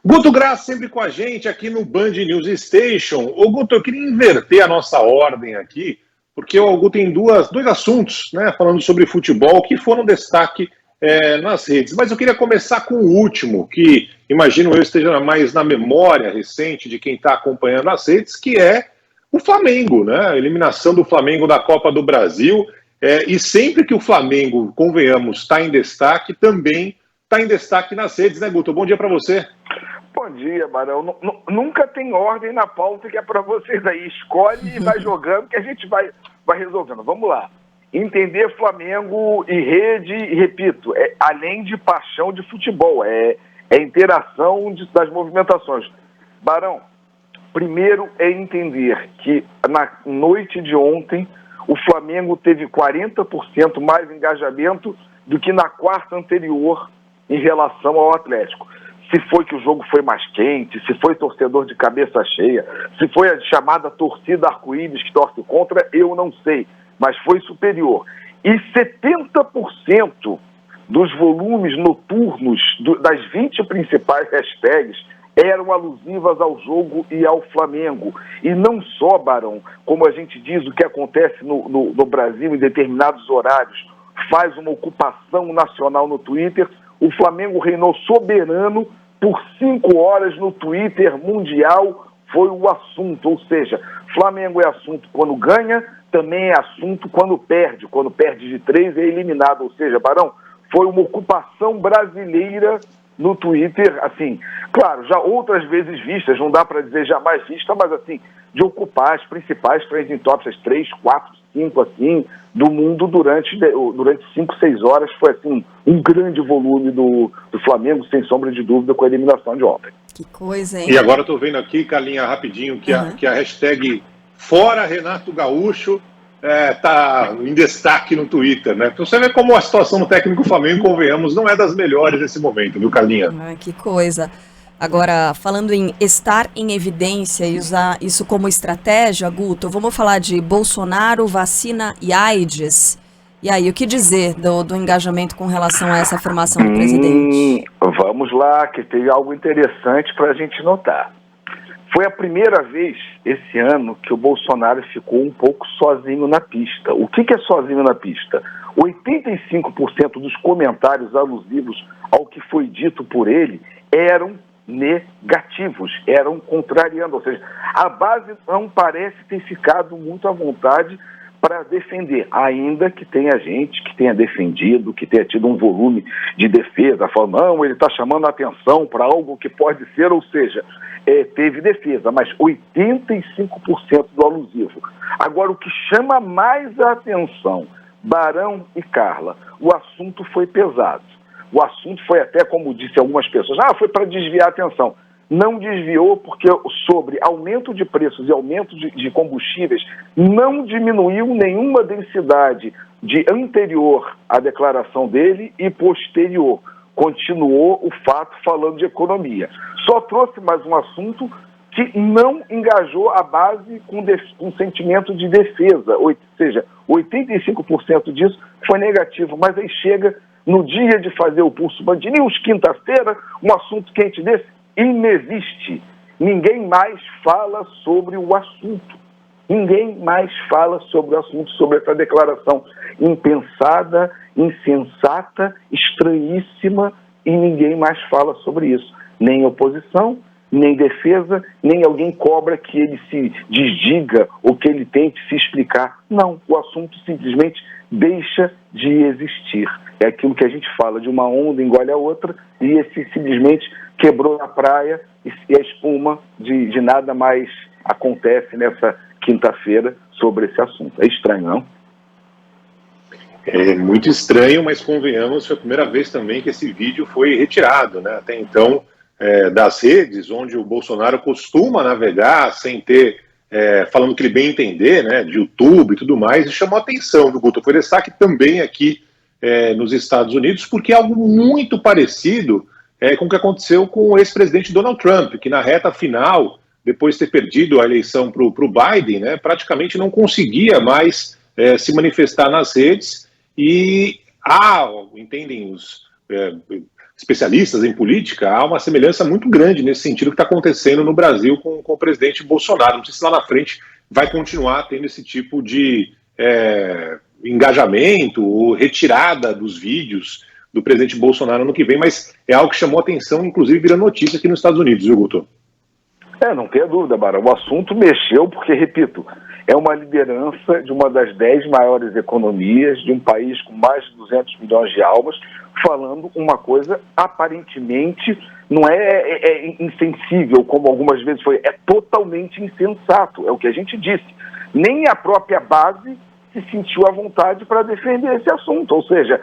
Guto Graça sempre com a gente aqui no Band News Station. Ô Guto, eu queria inverter a nossa ordem aqui, porque o Guto tem dois assuntos, né, falando sobre futebol, que foram destaque nas redes. Mas eu queria começar com o último, que imagino eu esteja mais na memória recente de quem está acompanhando as redes, que é o Flamengo, né? A eliminação do Flamengo da Copa do Brasil. E sempre que o Flamengo, convenhamos, está em destaque, também está em destaque nas redes, né, Guto? Bom dia para você. Bom dia, Barão. Nunca tem ordem na pauta que é para vocês aí. Escolhe e vai jogando que a gente vai resolvendo. Vamos lá. Entender Flamengo e rede, e repito, além de paixão de futebol, é interação das movimentações. Barão, primeiro é entender que na noite de ontem o Flamengo teve 40% mais engajamento do que na quarta anterior em relação ao Atlético. Se foi que o jogo foi mais quente, se foi torcedor de cabeça cheia, se foi a chamada torcida arco-íris que torce contra, eu não sei, mas foi superior. E 70% dos volumes noturnos das 20 principais hashtags eram alusivas ao jogo e ao Flamengo. E não só, Barão, como a gente diz, o que acontece no Brasil em determinados horários, faz uma ocupação nacional no Twitter. O Flamengo reinou soberano por 5 horas no Twitter mundial, foi o assunto. Ou seja, Flamengo é assunto quando ganha, também é assunto quando perde. Quando perde de 3 é eliminado. Ou seja, Barão, foi uma ocupação brasileira no Twitter, assim, claro, já outras vezes vistas, não dá para dizer jamais vista, mas assim, de ocupar as principais trending topics, as 3, 4, 5, assim, do mundo durante 5, 6 horas, foi assim, um grande volume do Flamengo, sem sombra de dúvida, com a eliminação de ontem. Que coisa, hein? E agora eu tô vendo aqui, Carlinha, rapidinho, que a hashtag Fora Renato Gaúcho tá em destaque no Twitter, né? Então você vê como a situação no técnico Flamengo, convenhamos, não é das melhores nesse momento, viu, Carlinha? Que coisa. Agora, falando em estar em evidência e usar isso como estratégia, Guto, vamos falar de Bolsonaro, vacina e AIDS. E aí, o que dizer do engajamento com relação a essa afirmação do presidente? Vamos lá, que teve algo interessante para a gente notar. Foi a primeira vez esse ano que o Bolsonaro ficou um pouco sozinho na pista. O que é sozinho na pista? 85% dos comentários alusivos ao que foi dito por ele eram negativos, eram contrariando. Ou seja, a base não parece ter ficado muito à vontade para defender, ainda que tenha gente que tenha defendido, que tenha tido um volume de defesa, falando, não, ele está chamando a atenção para algo que pode ser, ou seja, teve defesa, mas 85% do alusivo. Agora, o que chama mais a atenção, Barão e Carla, o assunto foi pesado. O assunto foi até, como disse algumas pessoas, foi para desviar a atenção. Não desviou porque sobre aumento de preços e aumento de combustíveis não diminuiu nenhuma densidade de anterior à declaração dele e posterior. Continuou o fato falando de economia. Só trouxe mais um assunto que não engajou a base com um sentimento de defesa. Ou seja, 85% disso foi negativo, mas aí chega no dia de fazer o Pulso Band News, quinta-feira, um assunto quente desse, inexiste. Ninguém mais fala sobre o assunto. Ninguém mais fala sobre o assunto, sobre essa declaração impensada, insensata, estranhíssima, e ninguém mais fala sobre isso. Nem oposição, nem defesa, nem alguém cobra que ele se desdiga ou que ele tente se explicar. Não, o assunto simplesmente deixa de existir. É aquilo que a gente fala, de uma onda engole a outra, e esse simplesmente quebrou na praia e a espuma de nada mais acontece nessa quinta-feira sobre esse assunto. É estranho, não? É muito estranho, mas convenhamos, foi a primeira vez também que esse vídeo foi retirado, né? Até então, das redes, onde o Bolsonaro costuma navegar sem ter, falando que ele bem entender, né? De YouTube e tudo mais, e chamou a atenção do Guto. Foi destaque também aqui nos Estados Unidos, porque é algo muito parecido com o que aconteceu com o ex-presidente Donald Trump, que na reta final, depois de ter perdido a eleição para o Biden, né, praticamente não conseguia mais se manifestar nas redes, e entendem especialistas em política, há uma semelhança muito grande nesse sentido que está acontecendo no Brasil com o presidente Bolsonaro. Não sei se lá na frente vai continuar tendo esse tipo de engajamento ou retirada dos vídeos do presidente Bolsonaro no que vem, mas é algo que chamou atenção, inclusive vira notícia aqui nos Estados Unidos, viu, Guto? Não tenha dúvida, Barão. O assunto mexeu porque, repito, é uma liderança de uma das 10 maiores economias de um país com mais de 200 milhões de almas, falando uma coisa aparentemente não é insensível, como algumas vezes foi, é totalmente insensato, é o que a gente disse. Nem a própria base se sentiu à vontade para defender esse assunto, ou seja,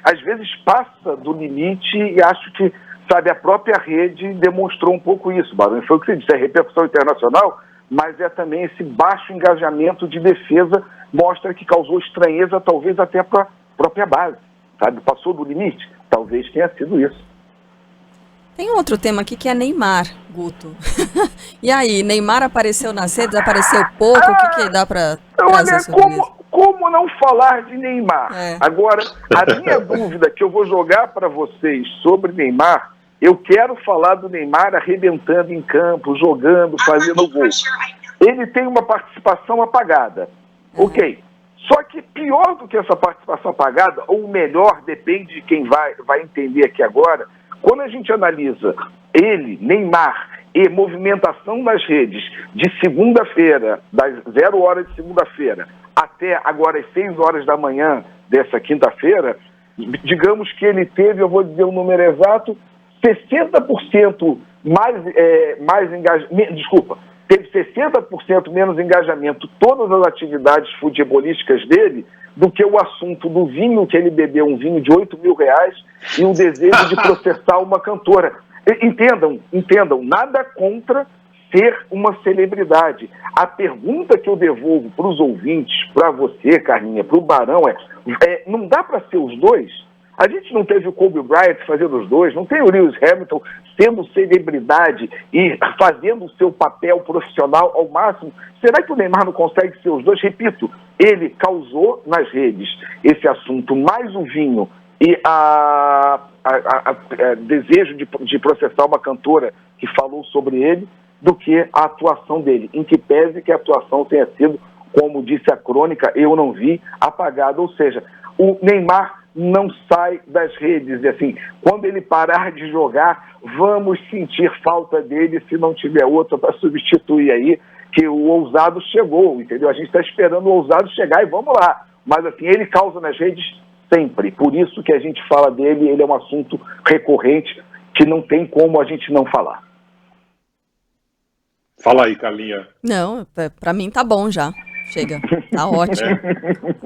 às vezes passa do limite e acho que, sabe, a própria rede demonstrou um pouco isso, Barão. Foi o que você disse, é repercussão internacional, mas é também esse baixo engajamento de defesa, mostra que causou estranheza, talvez até para a própria base, sabe? Passou do limite? Talvez tenha sido isso. Tem um outro tema aqui que é Neymar, Guto. E aí, Neymar apareceu nas redes, apareceu pouco, o que dá para trazer sobre isso? Como não falar de Neymar? Agora, a minha dúvida que eu vou jogar para vocês sobre Neymar, eu quero falar do Neymar arrebentando em campo, jogando, fazendo gol. Ele tem uma participação apagada, ok. Só que pior do que essa participação apagada, ou melhor, depende de quem vai entender aqui agora, quando a gente analisa ele, Neymar, e movimentação nas redes de segunda-feira, das 0 horas de segunda-feira, até agora às 6 horas da manhã dessa quinta-feira, digamos que ele teve, eu vou dizer o número exato, 60% mais engajamento, desculpa, teve 60% menos engajamento todas as atividades futebolísticas dele do que o assunto do vinho que ele bebeu, um vinho de R$8 mil, e o desejo de processar uma cantora. Entendam, nada contra ser uma celebridade. A pergunta que eu devolvo para os ouvintes, para você, Carlinha, para o Barão, não dá para ser os dois? A gente não teve o Kobe Bryant fazendo os dois, não tem o Lewis Hamilton sendo celebridade e fazendo o seu papel profissional ao máximo. Será que o Neymar não consegue ser os dois? Repito, ele causou nas redes esse assunto, mais o vinho e desejo de processar uma cantora que falou sobre ele, do que a atuação dele, em que pese que a atuação tenha sido, como disse a crônica, eu não vi, apagada. Ou seja, o Neymar não sai das redes, e assim, quando ele parar de jogar, vamos sentir falta dele se não tiver outro para substituir aí, que o ousado chegou, entendeu? A gente está esperando o ousado chegar e vamos lá. Mas assim, ele causa nas redes sempre, por isso que a gente fala dele, ele é um assunto recorrente que não tem como a gente não falar. Fala aí, Carlinha. Não, para mim tá bom já. Chega, tá ótimo.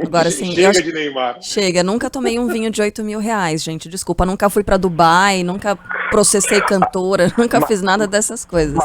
Agora sim. Chega de Neymar. Chega, nunca tomei um vinho de R$8 mil, gente. Desculpa, nunca fui pra Dubai, nunca processei cantora, nunca fiz nada dessas coisas.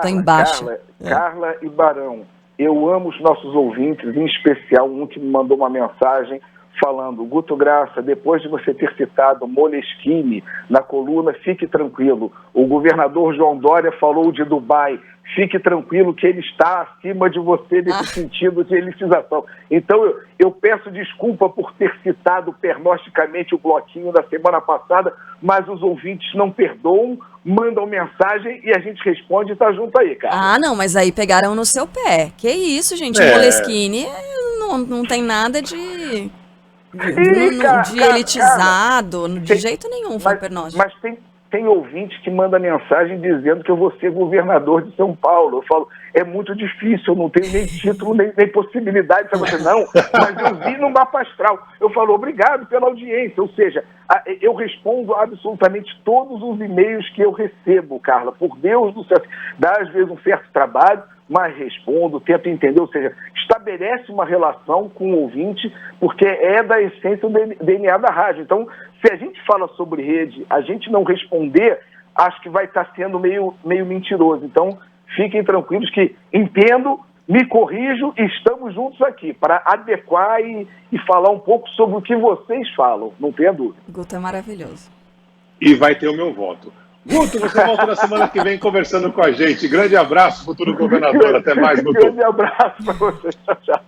Tô embaixo. Carla e Barão, eu amo os nossos ouvintes, em especial um que me mandou uma mensagem falando: Guto Graça, depois de você ter citado Moleskine na coluna, fique tranquilo. O governador João Dória falou de Dubai. Fique tranquilo que ele está acima de você nesse sentido de elitização. Então, eu peço desculpa por ter citado pernocticamente o bloquinho da semana passada, mas os ouvintes não perdoam, mandam mensagem e a gente responde e tá junto aí, cara. Ah, não, mas aí pegaram no seu pé. Que isso, gente? Moleskine não tem nada de elitizado, de jeito nenhum foi pernóstico. Mas tem ouvinte que manda mensagem dizendo que eu vou ser governador de São Paulo. Eu falo, é muito difícil, eu não tenho nem título, nem possibilidade. Você não, mas eu vi no mapa astral. Eu falo, obrigado pela audiência. Ou seja, eu respondo absolutamente todos os e-mails que eu recebo, Carla. Por Deus do céu, dá às vezes um certo trabalho, mas respondo, tento entender, ou seja, estabelece uma relação com o ouvinte, porque é da essência do DNA da rádio. Então, se a gente fala sobre rede, a gente não responder, acho que vai estar sendo meio mentiroso. Então, fiquem tranquilos que entendo, me corrijo e estamos juntos aqui para adequar e falar um pouco sobre o que vocês falam, não tenha dúvida. Guto é maravilhoso. E vai ter o meu voto. Guto, você volta na semana que vem conversando com a gente. Grande abraço, futuro governador. Até mais, Guto. Grande abraço para você. Tchau, tchau.